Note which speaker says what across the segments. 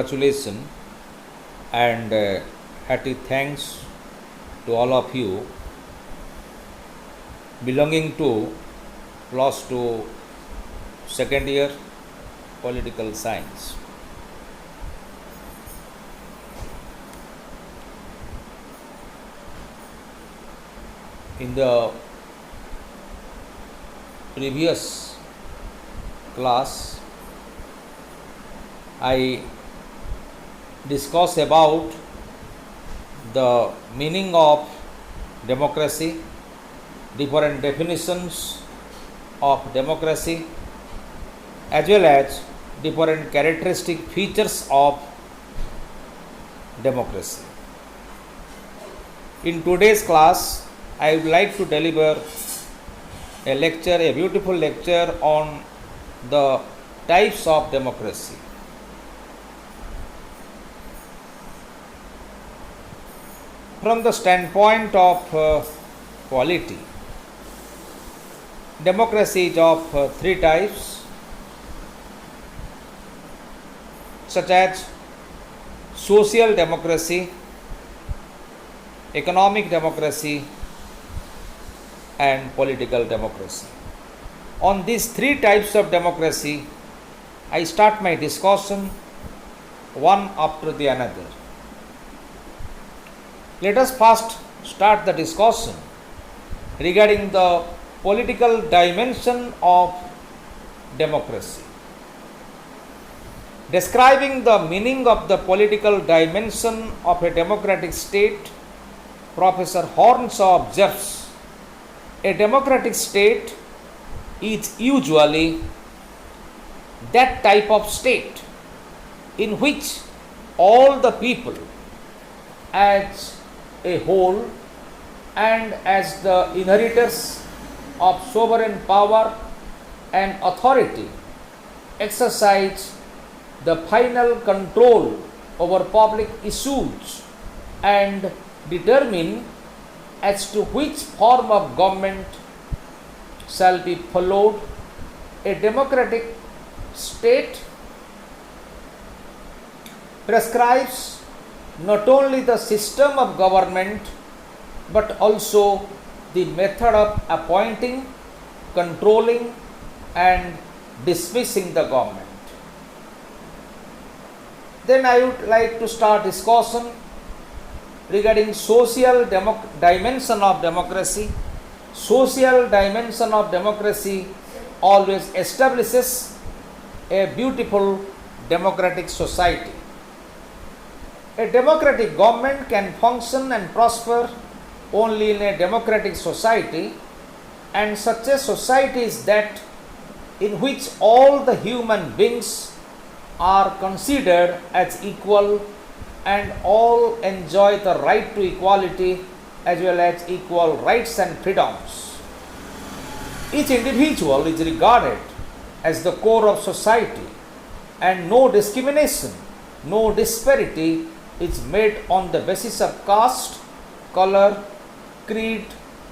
Speaker 1: congratulations and hearty thanks to all of you belonging to Pol.Sc second year political science. In the previous class, I discussed about the meaning of democracy, different definitions of democracy, as well as different characteristic features of democracy. In today's class, I would like to deliver a lecture, a beautiful lecture on the types of democracy. From the standpoint of quality, democracy is of three types, such as social democracy, economic democracy, and political democracy. On these three types of democracy, I start my discussion one after the another. Let us first start the discussion regarding the political dimension of democracy. Describing the meaning of the political dimension of a democratic state, Professor Hornshaw observes, a democratic state is usually that type of state in which all the people as a whole and as the inheritors of sovereign power and authority exercise the final control over public issues and determine as to which form of government shall be followed. A democratic state prescribes not only the system of government but also the method of appointing, controlling, and dismissing the government. Then I would like to start discussion regarding social dimension of democracy. Social dimension of democracy always establishes a beautiful democratic society. A democratic government can function and prosper only in a democratic society, and such a society is that in which all the human beings are considered as equal and all enjoy the right to equality as well as equal rights and freedoms. Each individual is regarded as the core of society, and no discrimination, no disparity is made on the basis of caste, color, creed,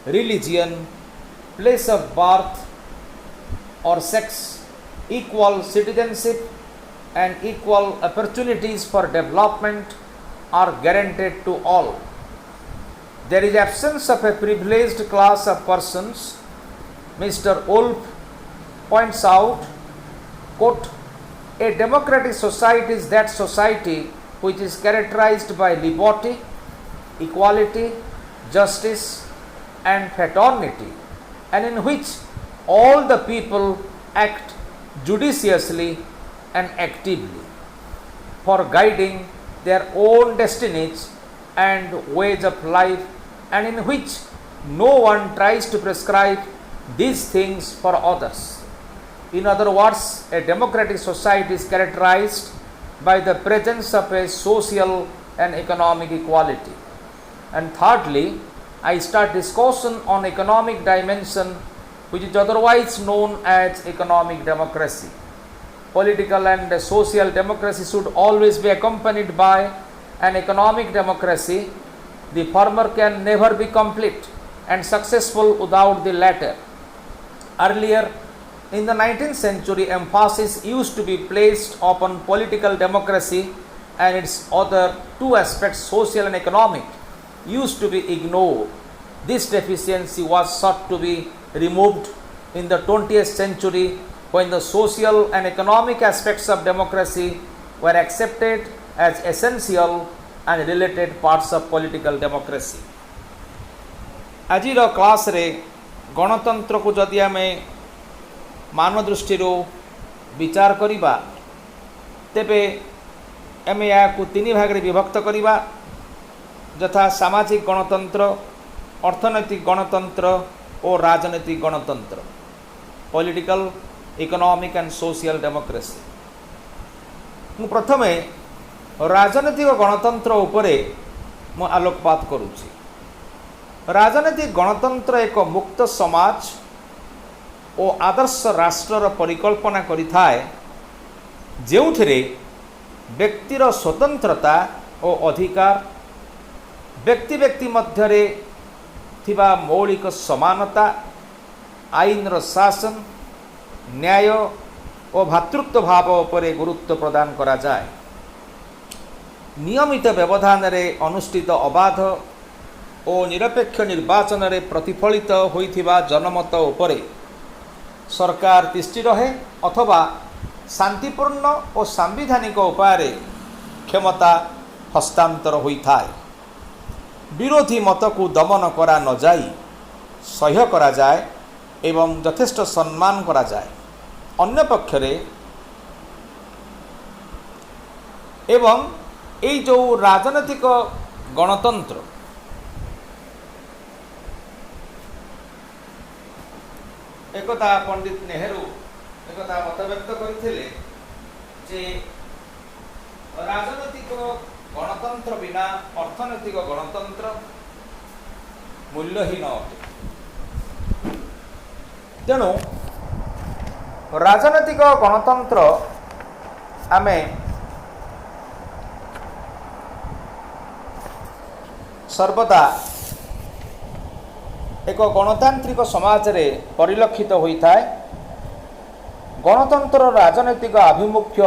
Speaker 1: religion, place of birth, or sex. Equal citizenship and equal opportunities for development are guaranteed to all. There is absence of a privileged class of persons. Mr. Wolf points out, quote, a democratic society is that society which is characterized by liberty, equality, justice, and fraternity, and in which all the people act judiciously and actively for guiding their own destinies and ways of life, and in which no one tries to prescribe these things for others. In other words, a democratic society is characterized by the presence of a social and economic equality. And thirdly, I start discussion on economic dimension, which is otherwise known as economic democracy. Political and social democracy should always be accompanied by an economic democracy. The former can never be complete and successful without the latter. Earlier, in the 19th century, emphasis used to be placed upon political democracy and its other two aspects, social and economic, used to be ignored. This deficiency was sought to be removed in the 20th century when the social and economic aspects of democracy were accepted as essential and related parts of political democracy. आजिर class रे गणतंत्र को जदि आमे मान दृष्टि विचार करिबा तेबे आमे या को तीन भाग रे विभक्त करिबा, यथा सामाजिक गणतंत्र, अर्थनैतिक गणतंत्र और राजनैतिक गणतंत्र, political, economic and social democracy. मु प्रथमे राजनैतिक गणतंत्र उपरे मु आलोकपात करुछि। राजनैतिक गणतंत्र एक मुक्त समाज और आदर्श राष्ट्रर परिकल्पना करिथाए, जेउथिरे व्यक्तिर स्वतंत्रता और अधिकार, व्यक्ति व्यक्ति मध्यरे थिबा मौलिक समानता, आईनर शासन, न्याय और भातृत्व भाव उपरे गुरुत्व प्रदान करा जाए। नियमित व्यवधान रे अनुष्ठित अबाध और निरपेक्ष निर्वाचन रे प्रतिफलित होइथिबा जनमत उपरे सरकार तिष्ठि रहे अथवा शांतिपूर्ण और सांविधानिक उपाय क्षमता हस्तांतर होइथाए। विरोधी मत को दमन करा न जाई सह्य करा जाए एवं यथेष्ट सम्मान करा जाए। अन्य पक्षरे एवं ये जो राजनैतिक गणतंत्र एकता पंडित नेहरू एकता मत व्यक्त करते जे राजनैतिक गणतंत्र बिना अर्थनैतिक गणतंत्र मूल्यहीन अटे। तेणु राजनैतिक गणतंत्र आमे सर्वदा एक गणतांत्रिक समाज रे परिलक्षित होता है। गणतंत्र राजनैतिक आभिमुख्य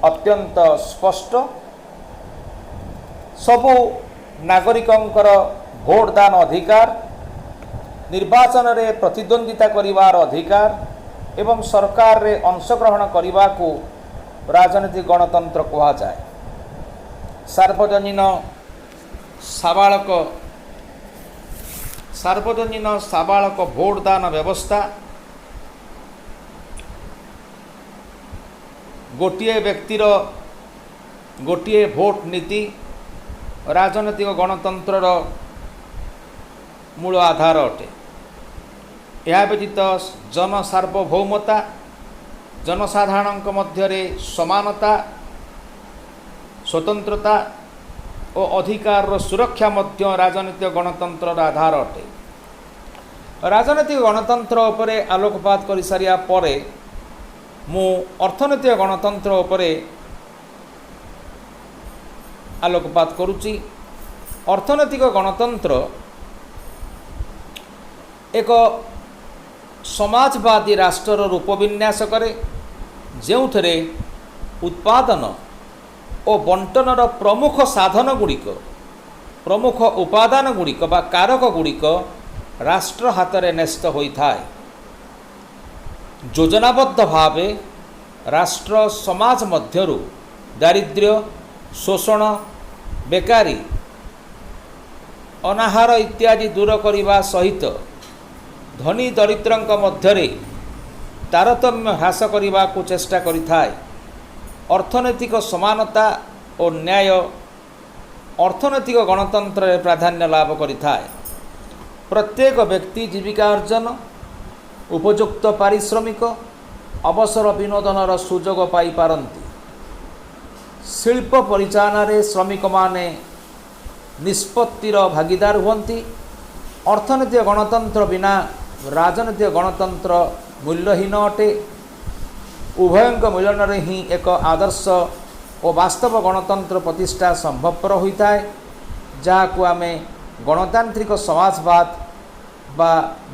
Speaker 1: अत्यंत स्पष्ट। सबु नागरिकंकर भोटदान अधिकार, निर्वाचन रे प्रतिद्वंदिता करिवार अधिकार एवं सरकार रे अंशग्रहण करने को राजनीतिक गणतंत्र कहा जाए। सार्वजनीन साबालक भोटदान व्यवस्था, गोटिए व्यक्तिर गोटिए भोट नीति राजनीतिक गणतंत्रर मूल आधार अटे। यह व्यतीत जनसार्वभौमता, जनसाधारणक मध्यरे समानता, स्वतंत्रता और अधिकार सुरक्षा मध्य राजनीतिक गणतंत्र आधार अटे। राजनीतिक गणतंत्र उपरे आलोकपात कर सारिया परे मु अर्थनैतिक गणतंत्र उपरे आलोकपात करुच्ची। अर्थनैतिक गणतंत्र एक समाजवादी राष्ट्र रूप विन्यास करे, जेउथरे उत्पादन और बंटनर प्रमुख साधन गुड़िक, प्रमुख उपादान गुड़िक बा कारक गुड़िक राष्ट्र हाथ में न्यस्त होता है। योजनाबद्ध भावे राष्ट्र समाज मध्यरु दारिद्र्य, शोषण, बेकारी, अनाहार इत्यादि दूर करने सहित धनी दरिद्रंक मध्यरे तारतम्य ह्रास करने को चेष्टा करिथाए। अर्थनैतिक समानता और न्याय अर्थनैतिक गणतंत्र प्राधान्य लाभ करिथाए। प्रत्येक व्यक्ति जीविका अर्जन, उपयुक्त पारिश्रमिक, अवसर विनोदनर सुजोग पाई पारंती। शिल्प परिचालन श्रमिक माने निष्पत्तिर भागीदार हुंती। अर्थनैतिक गणतंत्र बिना राजनैतिक गणतंत्र मूल्यहीन अटे। उभयंक मिलन रे ही एक आदर्श और वास्तव गणतंत्र प्रतिष्ठा संभवपर होता है, जहाँ को आमे गणतांत्रिक समाजवाद बा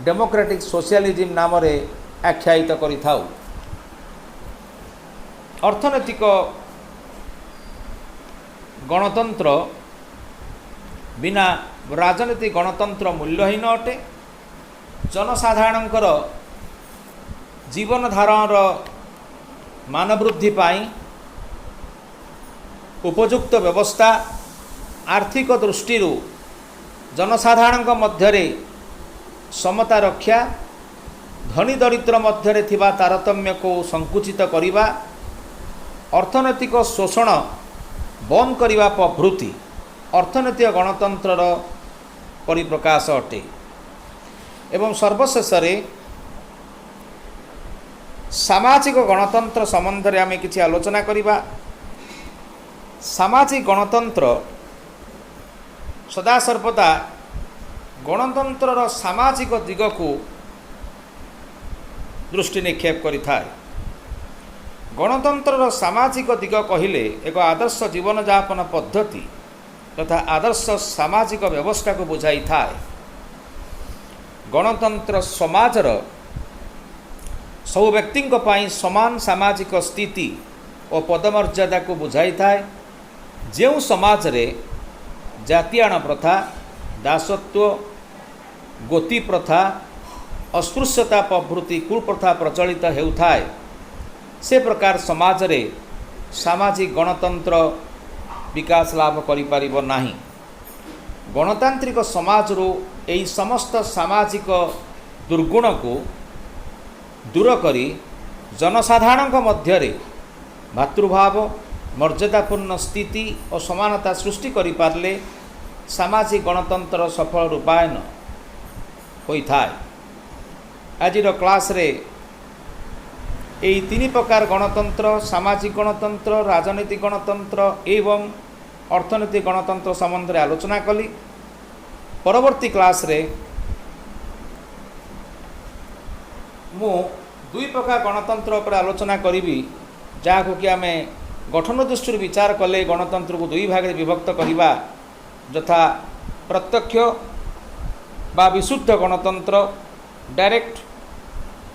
Speaker 1: डेमोक्रेटिक सोशलिज्म नाम रे आख्यायित करिथाउ। गणतंत्र बिना राजनीति गणतंत्र मूल्यहीन अटे। जनसाधारणଙ୍କର जीवन धारण मानवृद्धि पाई उपयुक्त व्यवस्था आर्थिक दृष्टि जनसाधारण मध्यरे समता रक्षा धनी दरिद्र मध्यरे थिबा तारतम्य को संकुचित करिबा अर्थनैतिक शोषण बंद करिबा प्रभृति अर्थनैतिक गणतंत्रर परिप्रकाश अटे। एवं सर्वशेष सामाजिक गणतंत्र संबंध में आम किसी आलोचना करिबा। सामाजिक गणतंत्र सदा सर्वदा गणतंत्रर सामाजिक दिग को दृष्टि निक्षेप करिथाय। गणतंत्रर सामाजिक दिग कहिले एक आदर्श जीवन यापन पद्धति तथा आदर्श सामाजिक व्यवस्था को बुझाई थाए। गणतंत्र समाजर सब व्यक्ति समान सामाजिक स्थिति और पदमर्यादा को बुझाई थाए। जो समाज रे जातीयाण प्रथा दासत्व गोती प्रथा अस्पृश्यता प्रभृति कुप्रथा प्रचलित हेउथाए से प्रकार समाज रे सामाजिक गणतंत्र विकास लाभ करि परिबो नाही। गणतांत्रिक समाज रो एई समस्त सामाजिक दुर्गुण को दूर करी जनसाधारण मध्यरे भातृभाव मर्यादापूर्ण स्थिति और समानता सृष्टि करि पारले सामाजिक गणतंत्र सफल रूपायन होइथाय। आजिर क्लास रे एई तीन प्रकार गणतंत्र सामाजिक गणतंत्र राजनीतिक गणतंत्र एवं अर्थनैतिक गणतंत्र संबंध में आलोचना कली। परवर्ती क्लास रे मु दुई प्रकार गणतंत्र पर आलोचना करी जहाँ कि आम गठन दृष्टि विचार कले गणतंत्र को दुई भाग में विभक्त करवा यथा प्रत्यक्ष बा विशुद्ध गणतंत्र डायरेक्ट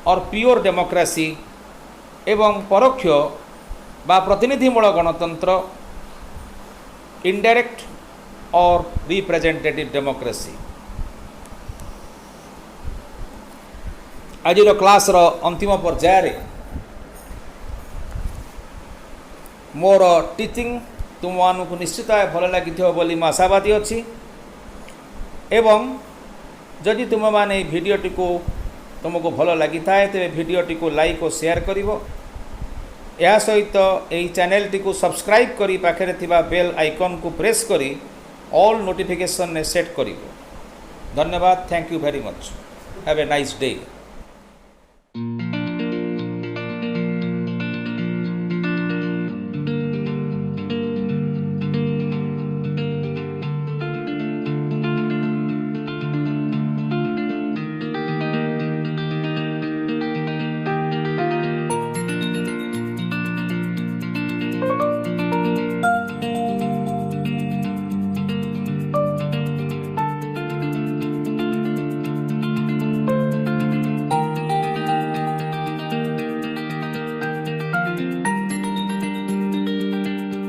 Speaker 1: और प्योर डेमोक्रेसी एवं परोक्ष बा प्रतिनिधिमूलक गणतंत्र इनडायरेक्ट और रिप्रेजेंटेटिव डेमोक्रेसी। आजिर क्लास रो अंतिम पर्याय मोर टीचिंग तुम मानक निश्चित भल लगी बोली मैं आशावादी अच्छी। एवं जदि तुम माने भिडियोटी को तुमको भल लगी थाए तेरे भिडियोटी को लाइक और शेयर करिवो। या सहित यही चैनल टी को सब्सक्राइब करी पाखरे थिबा बेल आइकन को प्रेस करी ऑल नोटिफिकेशन ने सेट करिवो। धन्यवाद। Thank you very much. Have a nice day.